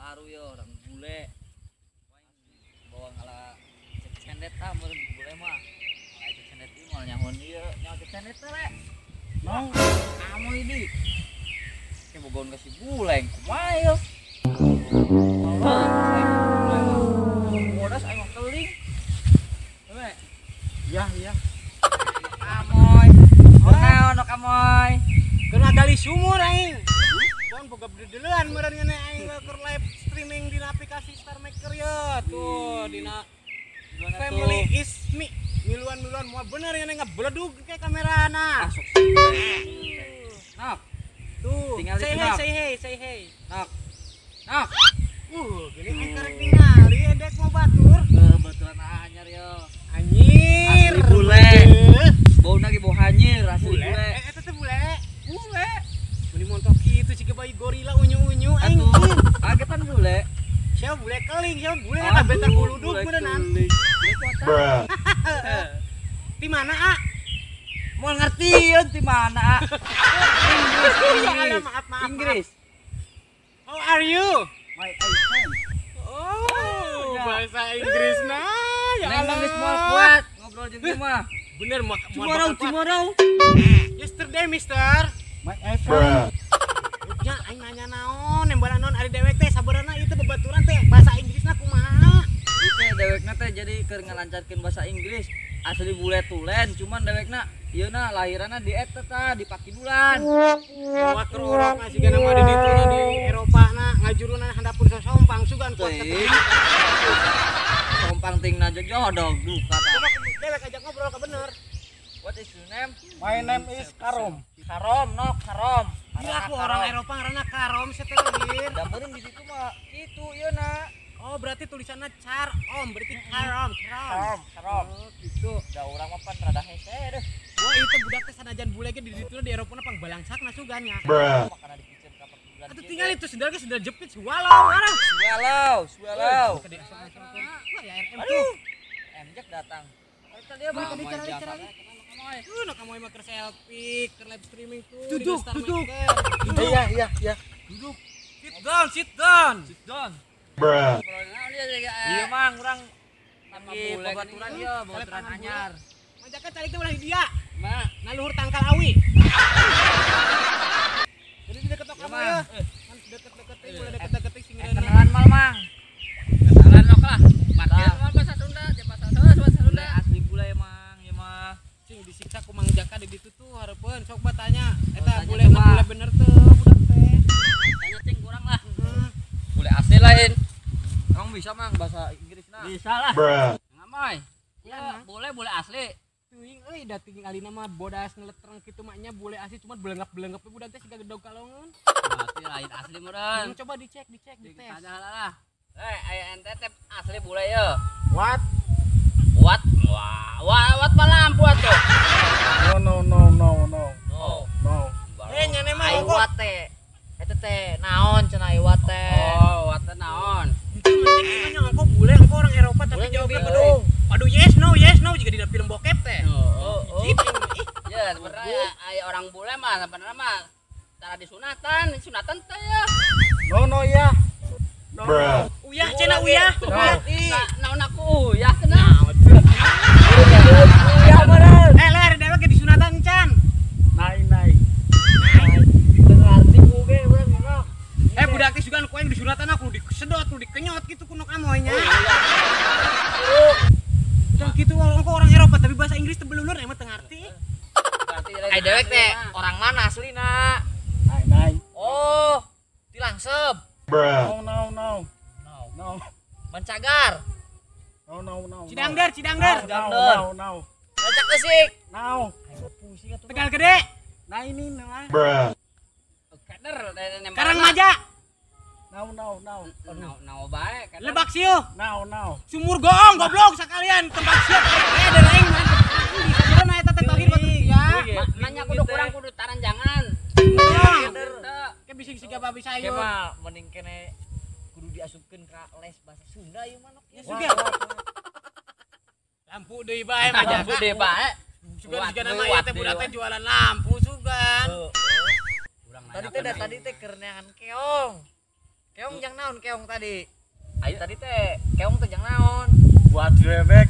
haru yo orang bule. Bawa ngala cendet tah mun bule mah. Ngala cendet ieu moal nyahon ieu, nyaho cendet teh le. Mau kamu ini. Ke bogon ka si buleng kumaha yo. Modas aya keling. We. Iya. Amoy. Naon kamoy? Kena gali sumur aing. Bon boga bedeuleun meureun ngene aing keur live streaming dina aplikasi Star Maker ya. Tuh dina Family is me. Miluan moal bener ngene ngebledug ke kamerana. Masuk. Nak. Tuh. Tinggal Say itu, hey, Nak. say hey. Nak. Gini aing karek ningali edek mau batur. Kebetulan anyar yo. Anjir. Asli bule. Bau lagi bau hanyir asli Bule. bule. Eta teh bule. Bule. Meni montok kitu cike bayi gorila unyu-unyu aing. Atuh, kagetan bule. Siapa bule keling, siapa bule eta bentar buludug meureunnan. Bruh. Di mana, A? Mau ngertiin di mana? Ya, maaf. Inggris. How are you? My friend. Oh, Ya. bahasa Inggris nah. Ya Neng Allah. Inggris mau kuat ngobrol jeung ieu mah. Bener Tomorrow. Yesterday, Mister. My Bruh. Ya, aing nanya naon, nembalan naon ari dewek teh sabeurna ieu teh babaturan teh bahasa Inggrisna kumaha? Itu dewekna teh jadi keur ngalancarkeun bahasa Inggris. Asli bule tulen, cuman dewekna ieu na lahiranna di eta tah di Pakidulan. Wah keur orok ngasih kana mah di ditu di Eropa na ngajuruna handapun sosompang sugan kuat Teuing. Sompang tingna jodog duka tah. Coba dewek ajak ngobrol ka bener. What is your name? My name is Karom. Karom, Karom. Gila aku orang Eropa ngaranna Karom setelgir. Da meureun di situ mah kitu ieu na. Oh, berarti tulisannya Carom, berarti Karom. Karom. Oh, gitu. Da urang mah pan rada hese deh. Wah, itu budak teh sanajan bule ge di ditu di Eropa na pang balangsakna sugannya. Bruh. Makana dipikeun ka Pakidulan. Atuh tinggal itu sendal ge sendal jepit walau arang. Swallow. Wah, ya RM tuh. Aduh. Emjek datang. Eta dia mah Balik, moal bicara. jasa teh, kenapa kamoy? Nak kamu mah keur selfie, keur live streaming tuh. Duduk, di Star duduk. Maker. Duduk. Iya. Duduk. Sit down. Bruh. Iya mang urang Sama lagi bule babaturan gini. ieu, Kali babaturan pangan anyar. Majakan calik teh ulah di dia. Mah, Nah luhur tangkal awi. Jadi di deket kamu Mah. ya. Kan deket-deket teh boleh deket-deket teh singgirana. kenalan mal mang. Kenalan nok lah. Markir Tah. mah bahasa Sunda, jeung bahasa Sunda. Bule asli bule mang, ieu mah. Cing disiksa ku Mang Jaka di ditu tuh hareupeun sok tanya. Eta tanya bule coba. mah bule bener tuh budak teh. Tanya cing kurang lah. Heeh. Boleh asli lain. Kamu bisa mang bahasa Inggrisna? Bisa lah. Bruh. Ngamoy. Iya, Ya, Mang. boleh asli. Teuing euy da tingalina mah bodas ngeletreng kitu mah nya bule asli cuma belengap-belengap we budak teh siga gedog kalongeun. Berarti lain asli meureun. Coba dicek dites. Tanya lah. Aya ente teh asli boleh ye. What? Wat. Wat mah lampu atuh. No. Oh. Nyane mah Ai kok. wat teh. Eta teh naon cenah ai wat teh? Oh, wat teh naon? Itu mending nya engko bule engko orang Eropa tapi Bule jawabnya bule. pedung. Aduh yes no juga di film bokep teh. Oh. Gitu. Ya, sebenarnya aya orang bule mah sebenarnya mah cara disunatan teh ya. No, ya. Bruh. Uyah cenah uyah. Naon aku ya kena. Ya meureun. Ler dewe ge disunatan can. Nai. Ngarti buge urang mah. Budak teh sugan ku yang disunatan aku disedot lu dikenyot gitu kuno kamoy nya. Dan gitu engko orang Eropa tapi bahasa Inggris teh beuleur emang teu ngarti. Ai dewek teh orang mana aslina? Nai. Oh, di Langsep. Bruh. No. Mencagar. No. Cidangder. No. Ngajak kesik. Now. Tegal Gede. Nah ini nah. Bruh. Kader nembak. Karangmaja. No. Nau bae kader. Lebak Siu. Now. Sumur Goong goblok sekalian tempat siap ada lain man. Bisa jalan eta teh tohir batu ya. Nanya kudu kurang kudu taranjangan. Ke bising siga babi sayur. Ke mah mending kene kudu diasupkeun ka les bahasa Sunda ieu mah. Ya sudah. Lampu deui bae mah. Lampu deh bae. Sugan siga nama ieu teh budak teh jualan lampu sugan. Tadi teh keur neangan keong. Keong jang naon naon keong tadi? Ayo tadi teh keong teh jang naon? Buat bebek.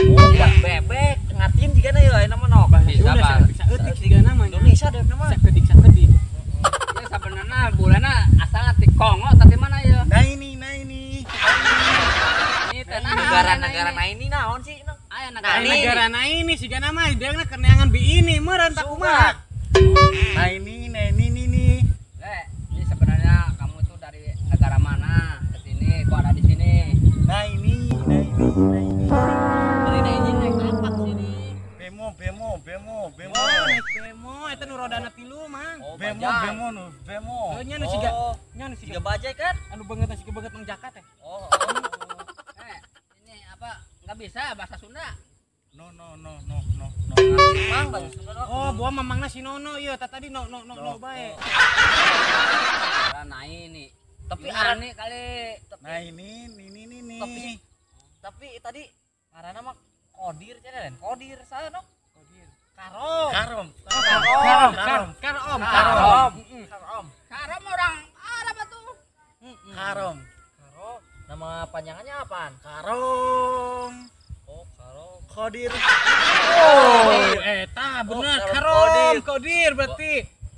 Oh, buat bebek. Ngatin juga na ya nama nok. Bisa, Bang. Bisa eutik siga nama. Indonesia deh nama. Sakedik. Ya sebenarnya bulena asal ti Kongo tapi mana ya? Nah ini. Ini teh Negara ini naon sih? aya Nah, negara negara na ini siga nama idealna keneangan bi ini meureun tak kumaha. Nah ini. ini sebenarnya kamu itu dari negara mana ke sini kok ada di sini? Nah ini. Beli na ini naik apa ke sini? Bemo. Oh, naik bemo eta nu rodana 3 mang. Oh, Bemo. Oh, nya nu siga Siga bajai kan? anu banget Mang Jaka teh. Oh. Ini apa nggak bisa bahasa Sunda? No. Mang bahasa Sunda no. Oh, buah mamangna si Nono ieu tadi no bae. Nah ini. Tapi Gimana aran nih kali Nah ini. tapi tadi ngaranna mah Kodir cenah den. Kodir saya no. Karom. Karom. Karam orang Arab tuh. Karom. Nama panjangannya apaan? Karom. Oh, Karom. Kodir. Oh, eta bener Oh, Karom Kodir berarti.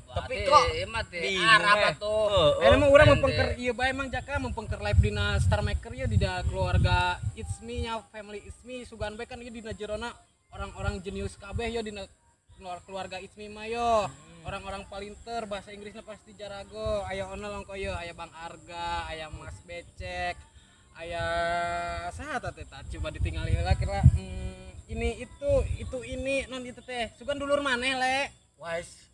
Tapi Berarti kok ieu teh bingung, Arab eh. tuh. Eta mah urang Ente. mempengker ieu bae Mang Jaka mempengker live dina Star Maker ya di keluarga It's Me nya family It's Me sugan bae kan ieu dina jerona orang-orang jenius kabeh yo dina keluarga It's Me mah yo. Orang-orang palinter bahasa Inggrisnya pasti jarago. Aya ona longko yo, aya Bang Arga, aya Mas Becek, aya saha teh coba ditinggali heula kira ini itu ini non itu teh. Sugan dulur maneh le. Wise.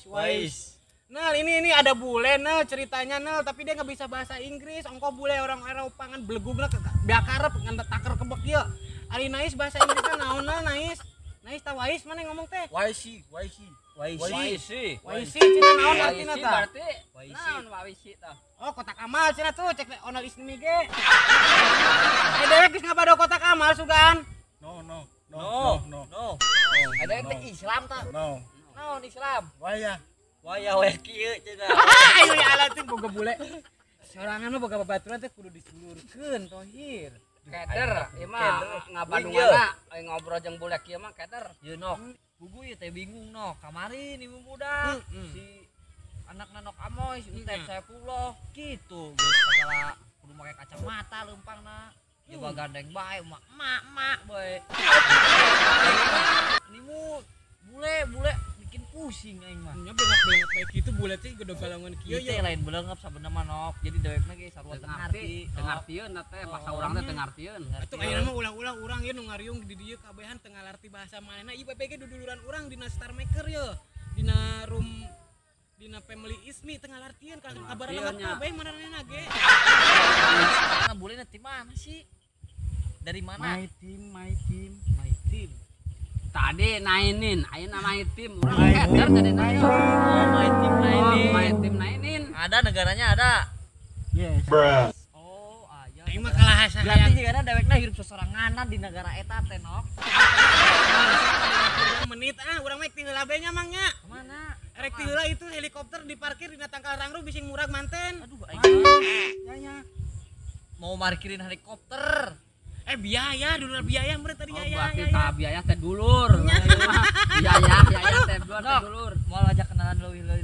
Wise. Nah ini ada bule nah ceritanya nah tapi dia nggak bisa bahasa Inggris. Ongko bule orang Eropa kan belegugna biakarep ngan takar kebek ieu. Ari Nais bahasa Inggrisnya naon Nais? Nais ta Wise mana yang ngomong teh? Wise. Waisi. Waisi cina naon artina Waisi ta? berarti naon waisi tah? Oh kotak amal cina tuh cek onol ismi ge. Dewek geus ngabado kotak amal sugan. No. Ada teh Islam ta? No. Naon Islam? Waya. Waya we kieu cenah. Ayo ya ala teh boga bule. Sorangan mah boga babaturan teh kudu disulurkeun tohir. Keder, ieu mah Keder. ngabandungana ngobrol jeung budak ieu mah keder. Yeun nok. Bugu ieu teh bingung nok. Kamari ibu budak si anakna nok Amoy, si Utek Saifullah gitu. Geus segala kudu make kacamata leumpangna. Ieu gandeng bae mak bae. Nimu bule bikin pusing aing mah. Nya bengak-bengak bae kitu bule teh gedo galangan kieu Ieu teh lain beuleup sabenerna mah nok. Jadi dewekna ge sarua teu ngarti. Teu ngartieun teh bahasa urang teh teu ngartieun. Atuh ayeuna mah ulah-ulah urang ieu nu ngariung di dieu kabehan teu ngalarti bahasa manehna. Ieu BPG duduluran urang dina Star Maker ye. Dina room dina family Ismi teu ngalartieun kabaran Ngartieunnya. kabeh manehna ge. Nah, bule ti mana sih? Dari mana? My team. Tadi nainin, ayeuna main tim urang My keder team, tadi my nanya. team. Oh, my team Oh, lain. main tim nainin. Ada negaranya ada. Yes. Oh, aya. Aing mah kalah hasa Berarti hayang jigana dewekna hirup sosoranganan di negara eta teh nok. menit urang mah ti heula bae nya mang nya. Kemana? Rek ti heula itu helikopter diparkir dina tangkal rangru bising murag manten. Aduh, Nya. mau markirin helikopter. Biaya dulu biaya meureun tadi Oh, ya. berarti tah biaya teh dulur. Biaya teh dulur teh dulur. Mau ajak kenalan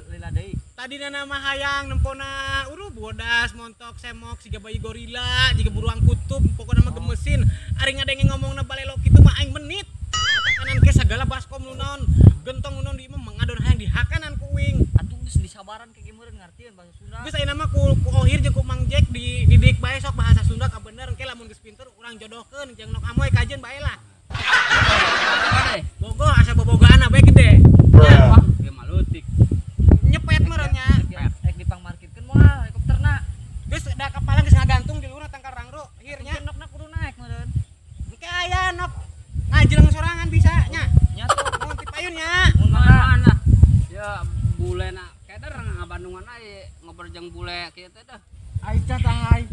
lila deui. Tadi nama hayang nempona bodas montok semok siga bayi gorila jiga buruang kutub pokoknya mah gemesin ari ngadenge ngomongna balelo kitu mah aing menit kata kanan ke segala baskom nu naon gentong nu naon di imah mengadon hayang di hakanan kuing Atuh geus disabaran ke meureun ngartieun bahasa Sunda. geus ayeuna mah ku Ohir jeung ku Mang Jack di didik bae sok bahasa Sunda ka bener engke lamun geus pinter urang jodohkeun jeung nok Amoy kajeun bae lah Apa deh? bogo asa bobogaan bae gede Wah, ieu mah leutik. nyepet meureun nya Rek dipangmarkirkeun moal helikopterna. geus da kepala geus ngagantung di luar tangkal rangro akhirnya Nokna kudu naik meureun. engke aya nok ngajreng sorangan bisa nya Nyatu. mohon ti payunnya Mun mana? Ya bulena keder ngabandungan ae ngobrol jeung bule kieu teh dah. Aisyah tahai.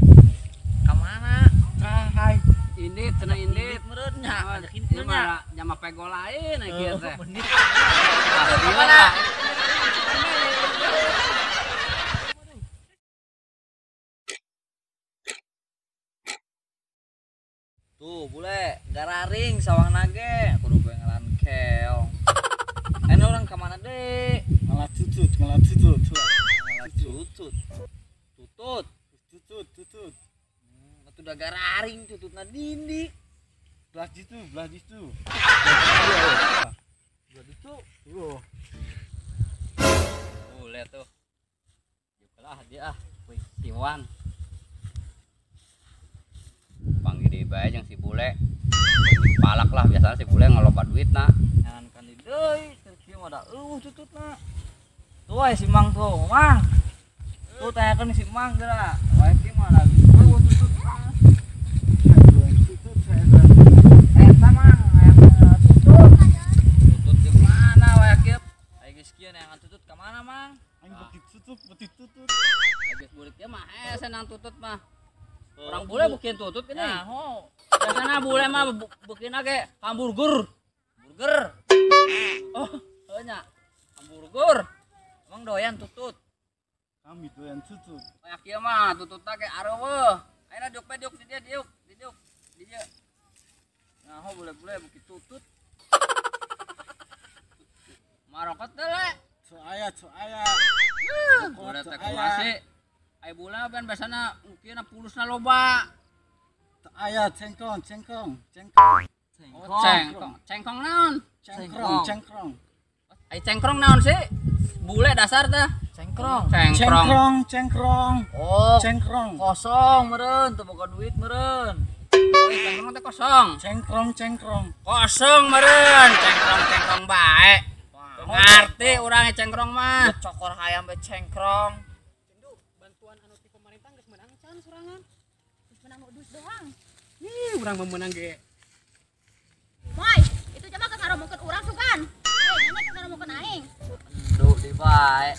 Ka mana? Tahai. Indit cenah indit. Meureun nya. Ajak Ieu inditnya nya. mah jama pegol lain kieu teh. Menit. Ka Ka mana? Tuh bule gararing sawang nage kudu gue ngalan keong. Ini orang kemana deh? Ngalah tutut, ngalah tutut. Ngalah tutut. Tutut. Tutut. Itu udah gararing tutut na dindi. Belah jitu. Belah itu. Tuh. Bule tuh. Yukalah dia wih siwan. Panggil di bae jeung si bule. Palak lah biasanya si bule ngeloba duit na. Jangan kan di deui, kieu mah da tututna. Tuh aya si Mang tuh, Mang. Tuh tanyakeun si Mang geura. Wae kieu mah da tututna. Tutut saya dah. Eta Mang, aya tutut. Tutut di mana wae kieu? Aya geus kieu neangan tutut ka mana, Mang? Aing beki tutut. Geus burik teh mah senang tutut mah. Orang bule bikin tutut gini. Nah, ho. Biasana bule mah bikin ge hamburger. Burger. Oh, nya hamburger. Emang doyan tutut. Kami doyan tutut. Kayak kieu mah tututna ge areueuh. Ayeuna diuk di diuk. Di dieu. Nah, ho bule-bule bikin tutut. Marokot teh le. So aya. Bule teh kumaha ai bule ben biasana mungkin pulusna loba. Aya cengkong. Oh, cengkong naon? Cengkrong. Ai cengkrong naon sih? Bule dasar teh. Cengkrong. Cengkrong. Oh, Cengkrong. kosong meureun, teu boga duit meureun. Oh, cengkrong teh kosong. Cengkrong. Kosong meureun, cengkrong bae. Ngarti urang cengkrong mah. Cokor hayam be cengkrong. Bantuan anu ti pemerintah geus menang can sorangan. Terus menang udus doang. Urang memenang ge. Moy, itu cuma ngaromongkeun urang sugan. Nenek ngaromongkeun aing. Duh di bae.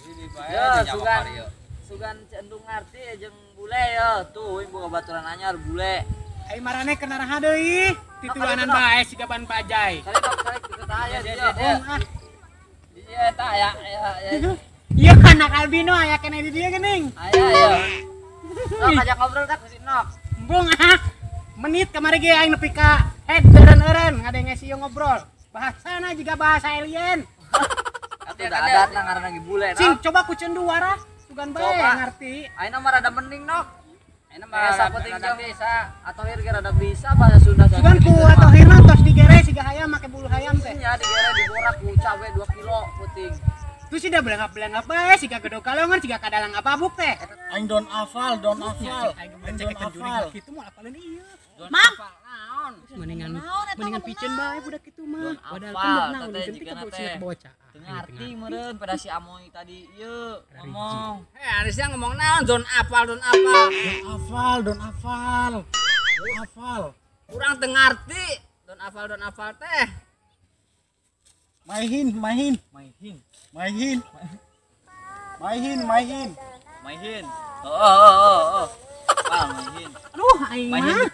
Di bae Ya, nya sugan. nyawa ieu. Sugan cendung ngarti jeung bule ya. Tuh, aing boga baturan anyar bule. Ai marane kena raha deui. Tituanan bae siga ban bajai. Kali kita aya dia. Iya eta ya. Iya anak albino aya kena di dia geuning. Aya ya. Sok ajak ngobrol tak si Nok. Embung menit kamari ge aing nepi ka head eureun ngadenge sieu ngobrol. Bahasana juga bahasa alien. Atuh da adat na ngaranna ge bule Cing Nok. coba ku cendu wara sugan bae Coba. ngarti. Ayeuna mah rada mending Nok. Ayeuna Aya mah sapenting rada jeung bisa. atau hir ge rada bisa bahasa Sunda. Sugan ku atau hirna tos digere siga hayam make bulu hayam teh. nya digere diborak ku cabe 2 kilo puting. Tu sudah belengap-belengap bae siga gedog kalongan siga kadalang ababuk teh. Aing don afal. Aing cek juri kitu mah apaleun ieu. Mang. Naon? Mendingan Naon eta mendingan ngomong piceun naon? bae budak kitu mah. Don Padahal apal, tembok naon teteh genting jigana ka teh. bocah. Teu ngarti meureun pada si Amoy tadi ieu ngomong. Arisnya ngomong naon don apal. Don afal. Kurang teu ngarti. Don apal teh. Maihin. Maihin. Oh. Apal maihin. Aduh aing Main. mah.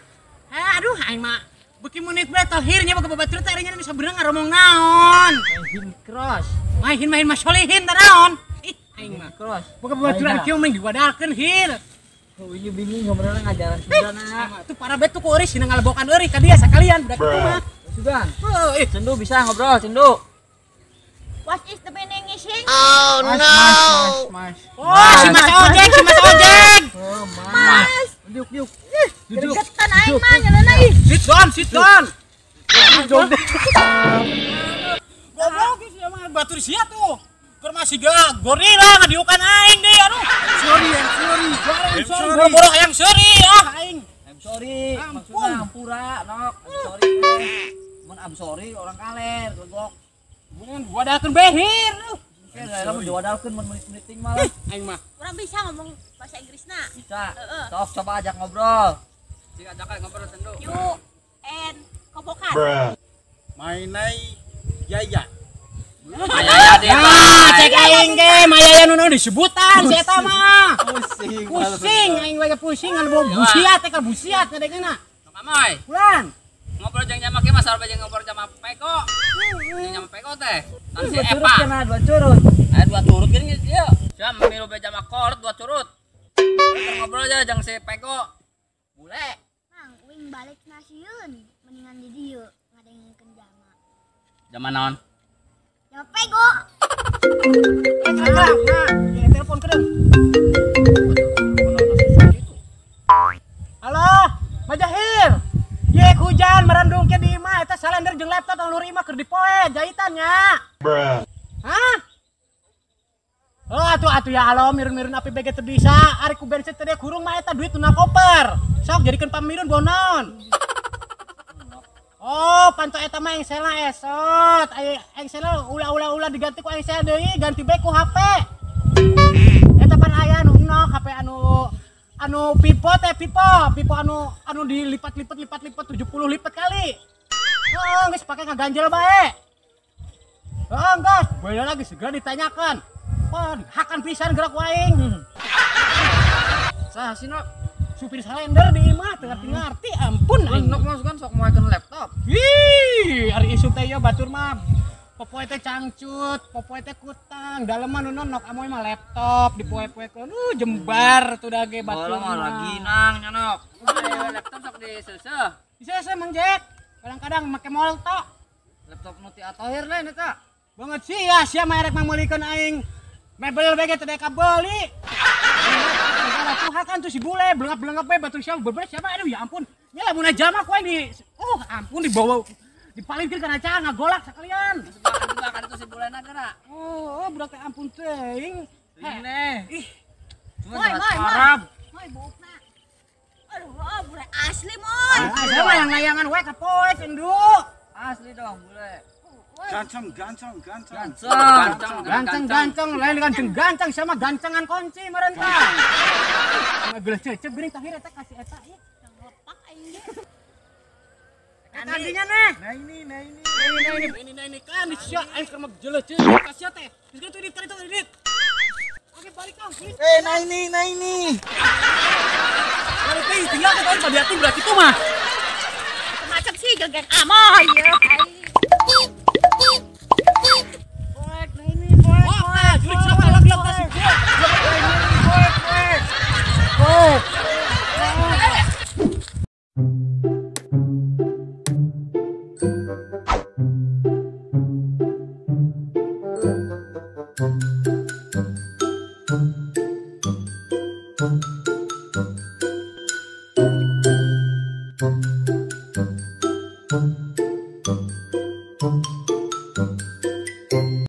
Aduh aing mah. Beuki menit bae tahirnya boga babatur teh nya bisa beurang ngaromong naon. Maihin cross. Main mah solihin teh naon. Ih aing mah. Cross. Boga babaturan kieu mah diwadalkeun hir. Oh, ini bingung ngobrolna ngajaran Sundana. Tuh para betu ku euris cenah ngalebokan euris ka dia sakalian budak kitu mah. Sugan. Heuh. Cendu bisa ngobrol, Cendu. What is the meaning ishing? Mas. Oh, si Mas Ojek. Oh, Mas. Duduk. Gergetan aing mah nyeleuna ih. Sit down. Goblok geus ieu mah batur sia tuh. Keur masih gorila ngadiukan aing deui aduh. Sorry. Boro-boro hayang seuri aing. I'm sorry. Ampun. Maksudnya ampura, Nok. I'm sorry. Mun I'm sorry orang kaler, gogok. Bukan wadalkeun behir tuh. Oke, daerah mau diwadalkeun mun meeting malah. Aing mah. Urang bisa ngomong bahasa Inggrisna. Bisa. Heeh. Sok coba ajak ngobrol. Sing ajak ngobrol sendu. You and kobokan. Mainai Yaya. Aya di Ah, cek aing ge maya nu disebutan si eta mah. Pusing. Pusing aing we pusing anu bawa busiat teh ka busiat kadengna. Mamai, Pulang. ngobrol jeung jama ke mas sareng ngobrol jama Peko. Jeung jama Peko teh. Tan si Dua curut Epa. kena, 2 curut. Aya 2 curut geuning geus ieu. Jam milu be jama Kort 2 curut. Kita ngobrol aja jeung si Peko. Bule. Mang, uing balik nasiun mendingan di dieu ngadengkeun jama. Zaman naon? Jama pego. Nah, ya telepon ke dong. Halo, Majahir. Yek hujan merendung ke di imah eta salender jeung laptop anu lur imah keur dipoe jahitannya. Hah? Oh atuh ya alo mirun-mirun api bege teu bisa ari ku bensin teh kurung mah eta duit tuna koper. Sok jadikeun pamirun bonon. Oh, panto eta mah engsela esot. Aya engsela ulah diganti ku engsel deui, ganti bae ku HP. Eta pan aya anu nok HP anu pipo anu dilipat-lipat 70 lipat kali. Oh, geus pake ngaganjel bae. Oh, geus, bae lagi segera ditanyakan. Oh, hakan pisan gerak waing. Sah sih nok. Supir salender di imah teu ngarti ampun aing. Nok masukan sok moekeun laptop. Ih, ari isu teh ya batur mah. Popoe teh cangcut, popoe teh kutang, daleman nu nok amoy mah laptop dipoe-poekeun. Jembar tuh dage batur. Bola mah lagi nang nyanok. Ayo laptop sok diseuseuh. Bisa Mang Jack. Kadang-kadang make molto. Laptop nu ti atohir lain eta. Banget sih ya, sia mah erek mamulikeun aing. Mebel bege teh ka beuli. Tuhakan tuh si bule belengap-belengap bae batur sia beber siapa aduh ya ampun. Nya lamun aja mah ku di ampun dibawa dipalingkeun kana cara ngagolak sakalian. Bakar itu si bulena geura. Oh, budak teh ampun teuing. Ini. Ih, Cuma Moy, jelas moy, Arab. Moy buukna. Aduh, bule asli moy. saya mah yang layangan we ka poe cendu. Asli dong, bule. Ganteng. Gancang. Ganceng, lain ganceng sama gancengan kunci meureun tah. Mah geuleuh cecep geuning tahir eta kasih eta ieu. Lepak aing ge. Tadinya nih. Nah ini kan di sia aing keur geuleuh cecep kasih teh. Geus tuh dit itu dit. Oke balik kau. Nah ini. Kalau teh tinggal ke tahun pada hati berarti tuh mah. Macam sih geng amoy ya. Wah, jurik siapa lag kasih gua. Poek.